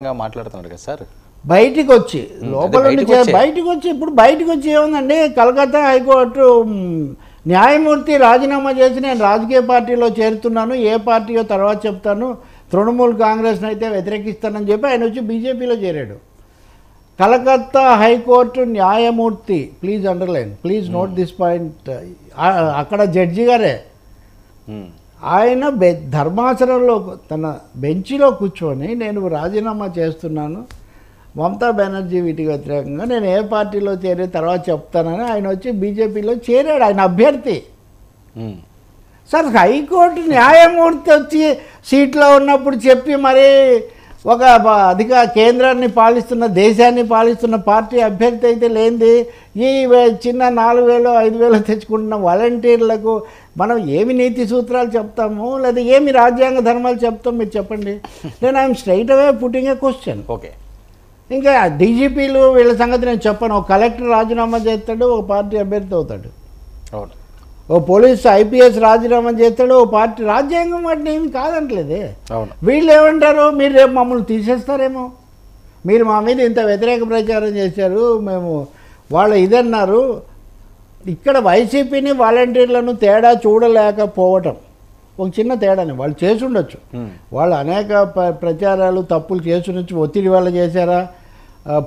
మాట్లాడుతున్నారు కదా సార్ బయటికి వచ్చి లోపల బయటికి వచ్చి ఇప్పుడు బయటికి వచ్చి ఏముందండి కలకత్తా హైకోర్టు న్యాయమూర్తి రాజీనామా చేసి నేను రాజకీయ పార్టీలో చేరుతున్నాను ఏ పార్టీయో తర్వాత చెప్తాను తృణమూల్ కాంగ్రెస్ని అయితే వ్యతిరేకిస్తానని చెప్పి ఆయన వచ్చి బీజేపీలో చేరాడు. కలకత్తా హైకోర్టు న్యాయమూర్తి, please underline, please note this point, అక్కడ జడ్జి గారే ఆయన ధర్మాసనంలో తన బెంచ్లో కూర్చొని నేను రాజీనామా చేస్తున్నాను మమతా బెనర్జీ వీటికి వ్యతిరేకంగా నేను ఏ పార్టీలో చేరే తర్వాత చెప్తానని ఆయన వచ్చి బీజేపీలో చేరాడు. ఆయన అభ్యర్థి సార్. హైకోర్టు న్యాయమూర్తి వచ్చి సీట్లో ఉన్నప్పుడు చెప్పి మరి ఒక కేంద్రాన్ని పాలిస్తున్న దేశాన్ని పాలిస్తున్న పార్టీ అభ్యర్థి అయితే లేనిది ఈ చిన్న 4,000 5,000 తెచ్చుకుంటున్న వాలంటీర్లకు మనం ఏమి నీతి సూత్రాలు చెప్తాము లేదా ఏమి రాజ్యాంగ ధర్మాలు చెప్తాం మీరు చెప్పండి. నేను I'm straight away putting a question. Okay, ఇంకా డీజీపీలు వీళ్ళ సంగతి నేను చెప్పను. ఒక కలెక్టర్ రాజీనామా చేస్తాడు, ఒక పార్టీ అభ్యర్థి అవుతాడు. అవును, ఓ పోలీస్ ఐపీఎస్ రాజీనామా చేస్తాడు, ఓ పార్టీ. రాజ్యాంగం వాటిని ఏమి కాదంటలేదే. అవును, వీళ్ళు ఏమంటారు, మీరు రేపు మమ్మల్ని తీసేస్తారేమో, మీరు మా మీద ఇంత వ్యతిరేక ప్రచారం చేశారు, మేము వాళ్ళ ఇదన్నారు. ఇక్కడ వైసీపీని వాలంటీర్లను తేడా చూడలేకపోవటం ఒక చిన్న తేడాని వాళ్ళు చేసి ఉండొచ్చు. వాళ్ళు అనేక ప్రచారాలు తప్పులు చేసి ఉండొచ్చు. ఒత్తిడి వల్ల చేశారా,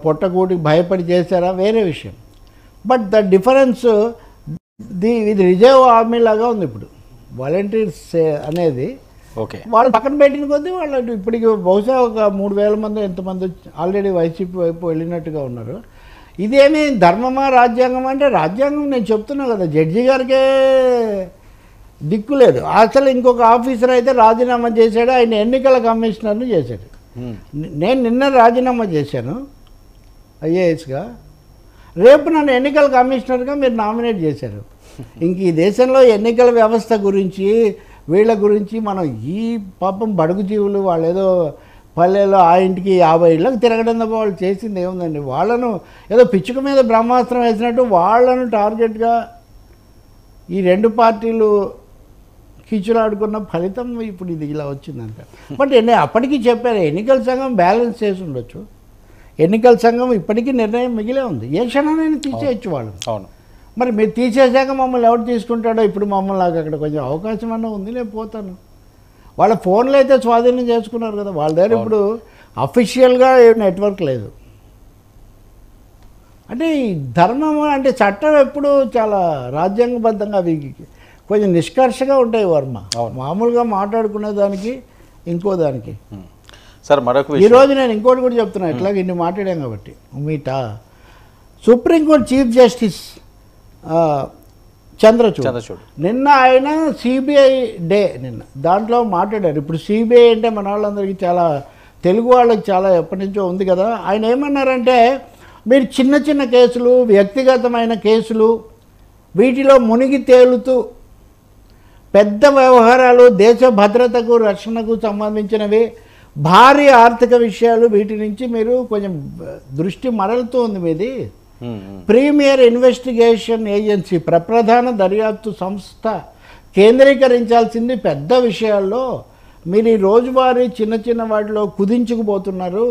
పొట్టకూటికి భయపడి చేశారా, వేరే విషయం. బట్ ద డిఫరెన్స్ ఇది రిజర్వ్ ఆర్మీ లాగా ఉంది ఇప్పుడు వాలంటీర్స్ అనేది. ఓకే, వాళ్ళు పక్కన పెట్టిన కొద్దీ వాళ్ళు ఇప్పటికి బహుశా ఒక 3,000 మంది ఎంతమంది ఆల్రెడీ వైసీపీ వైపు వెళ్ళినట్టుగా ఉన్నారు. ఇదేమి ధర్మమా రాజ్యాంగం అంటే రాజ్యాంగం నేను చెప్తున్నా కదా, జడ్జి గారికే దిక్కు లేదు. అసలు ఇంకొక ఆఫీసర్ అయితే రాజీనామా చేశాడు, ఆయన ఎన్నికల కమిషనర్ను చేశాడు. నేను నిన్న రాజీనామా చేశాను ఐఏఎస్గా, రేపు నన్ను ఎన్నికల కమిషనర్గా మీరు నామినేట్ చేశారు. ఇంక ఈ దేశంలో ఎన్నికల వ్యవస్థ గురించి వీళ్ళ గురించి మనం ఈ పాపం బడుగు జీవులు వాళ్ళు ఏదో పల్లెలో ఆ ఇంటికి 50 ఇళ్ళకి తిరగడం తప్ప వాళ్ళు చేసింది ఏముందండి. వాళ్ళను ఏదో పిచ్చుక మీద బ్రహ్మాస్త్రం వేసినట్టు వాళ్ళను టార్గెట్గా ఈ రెండు పార్టీలు కీచులాడుకున్న ఫలితం ఇప్పుడు ఇది ఇలా వచ్చిందంట. బట్ అప్పటికీ చెప్పారు ఎన్నికల సంఘం బ్యాలెన్స్ చేసి ఉండొచ్చు. ఎన్నికల సంఘం ఇప్పటికీ నిర్ణయం మిగిలే ఉంది, ఏ క్షణాన్ని తీసేయచ్చు వాళ్ళు. అవును, మరి మీరు తీసేసాక మమ్మల్ని ఎవరు తీసుకుంటాడో, ఇప్పుడు మమ్మల్ని నాకు అక్కడ కొంచెం అవకాశం అన్నా ఉంది, నేను పోతాను. వాళ్ళ ఫోన్లు అయితే స్వాధీనం చేసుకున్నారు కదా, వాళ్ళ దగ్గర ఇప్పుడు అఫీషియల్గా నెట్వర్క్ లేదు. అంటే ఈ ధర్మం అంటే చట్టం ఎప్పుడు చాలా రాజ్యాంగబద్ధంగా అవి కొంచెం నిష్కర్షగా ఉంటాయి వర్మ. మామూలుగా మాట్లాడుకునే దానికి ఇంకో దానికి. సార్ మరొక ఈరోజు నేను ఇంకోటి కూడా చెప్తున్నా, ఇట్లాగ ఇన్ని మాట్లాడాం కాబట్టి meetha supreme court chief justice Chandrachud నిన్న ఆయన సిబిఐ డే నిన్న దాంట్లో మాట్లాడారు. ఇప్పుడు సిబిఐ అంటే మన వాళ్ళందరికీ చాలా తెలుగు వాళ్ళకి చాలా ఎప్పటి నుంచో ఉంది కదా. ఆయన ఏమన్నారంటే మీరు చిన్న చిన్న కేసులు, వ్యక్తిగతమైన కేసులు, వీటిలో మునిగి తేలుతూ పెద్ద వ్యవహారాలు, దేశ భద్రతకు రక్షణకు సంబంధించినవి, భారీ ఆర్థిక విషయాలు, వీటి నుంచి మీరు కొంచెం దృష్టి మరలుతూ ఉంది మీది. ప్రీమియర్ ఇన్వెస్టిగేషన్ ఏజెన్సీ, ప్రధాన దర్యాప్తు సంస్థ కేంద్రీకరించాల్సింది పెద్ద విషయాల్లో. మీరు ఈ రోజువారీ చిన్న చిన్న వాటిలో కుదించుకుపోతున్నారు,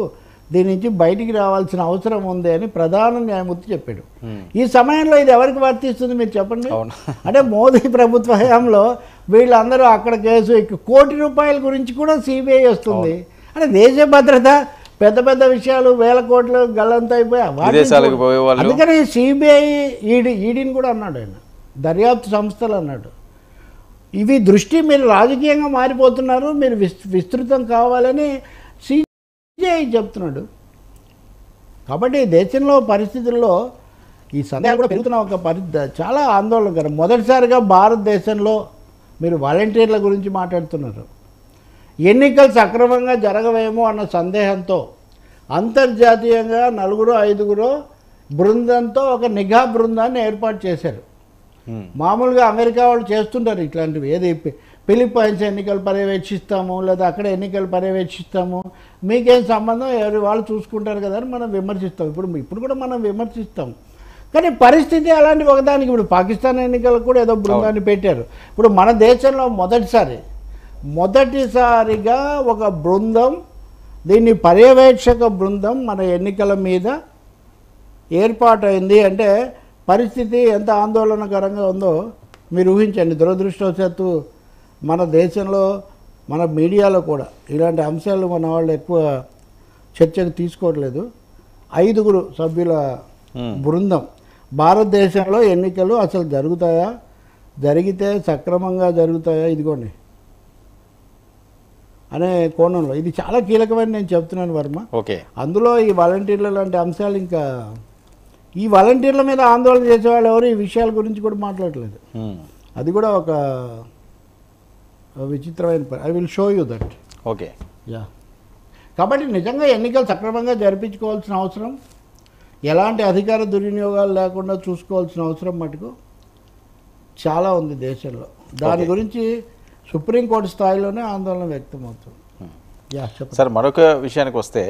దీని నుంచి బయటికి రావాల్సిన అవసరం ఉంది అని ప్రధాన న్యాయమూర్తి చెప్పాడు. ఈ సమయంలో ఇది ఎవరికి వర్తిస్తుంది మీరు చెప్పండి. అంటే మోదీ ప్రభుత్వ హయాంలో వీళ్ళందరూ అక్కడ కేసు ₹1 కోటి గురించి కూడా సిబిఐ వస్తుంది. అంటే దేశ భద్రత పెద్ద పెద్ద విషయాలు 1,000 కోట్లు గల్లంత అయిపోయాయి. అందుకని సిబిఐ ఈడీని కూడా అన్నాడు ఆయన, దర్యాప్తు సంస్థలు అన్నాడు. ఇవి దృష్టి మీరు రాజకీయంగా మారిపోతున్నారు, మీరు విస్తృతం కావాలని సిబిఐ చెప్తున్నాడు. కాబట్టి దేశంలో పరిస్థితుల్లో ఈ సందేహాలు కూడా పెరుగుతున్న ఒక చాలా ఆందోళనకరం. మొదటిసారిగా భారతదేశంలో మీరు వాలంటీర్ల గురించి మాట్లాడుతున్నారు. ఎన్నికలు సక్రమంగా జరగవేమో అన్న సందేహంతో అంతర్జాతీయంగా 4-5 బృందంతో ఒక నిఘా బృందాన్ని ఏర్పాటు చేశారు. మామూలుగా అమెరికా వాళ్ళు చేస్తుంటారు ఇట్లాంటివి, ఏది ఫిలిప్పైన్స్ ఎన్నికలు పర్యవేక్షిస్తాము లేదా అక్కడ ఎన్నికలు పర్యవేక్షిస్తాము, మీకేం సంబంధం, ఎవరి వాళ్ళు చూసుకుంటారు కదా అని మనం విమర్శిస్తాం. ఇప్పుడు కూడా మనం విమర్శిస్తాం. కానీ పరిస్థితి అలాంటి ఒకదానికి ఇప్పుడు పాకిస్తాన్ ఎన్నికలకు కూడా ఏదో బృందాన్ని పెట్టారు. ఇప్పుడు మన దేశంలో మొదటిసారిగా ఒక బృందం దీన్ని పర్యవేక్షక బృందం మన ఎన్నికల మీద ఏర్పాటైంది అంటే పరిస్థితి ఎంత ఆందోళనకరంగా ఉందో మీరు ఊహించండి. దురదృష్టవశాత్తు మన దేశంలో మన మీడియాలో కూడా ఇలాంటి అంశాలు మన వాళ్ళు ఎక్కువ చర్చకు తీసుకోవట్లేదు. 5 సభ్యుల బృందం భారతదేశంలో ఎన్నికలు అసలు జరుగుతాయా, జరిగితే సక్రమంగా జరుగుతాయా, ఇదిగోండి అనే కోణంలో ఇది చాలా కీలకమని నేను చెప్తున్నాను వర్మ. ఓకే. అందులో ఈ వాలంటీర్ల లాంటి అంశాలు, ఇంకా ఈ వాలంటీర్ల మీద ఆందోళన చేసేవాళ్ళు ఎవరు ఈ విషయాల గురించి కూడా మాట్లాడలేదు. అది కూడా ఒక విచిత్రమైన పని. I will show you that. Okay. Yeah. కాబట్టి నిజంగా ఎన్నికలు సక్రమంగా జరిపించుకోవాల్సిన అవసరం, ఎలాంటి అధికార దుర్వినియోగాలు లేకుండా చూసుకోవాల్సిన అవసరం మటుకు చాలా ఉంది దేశంలో. దాని గురించి సుప్రీంకోర్టు స్థాయిలోనే ఆందోళన వ్యక్తం అవుతుంది. యా, చెప్పండి సార్. మరొక విషయానికి వస్తే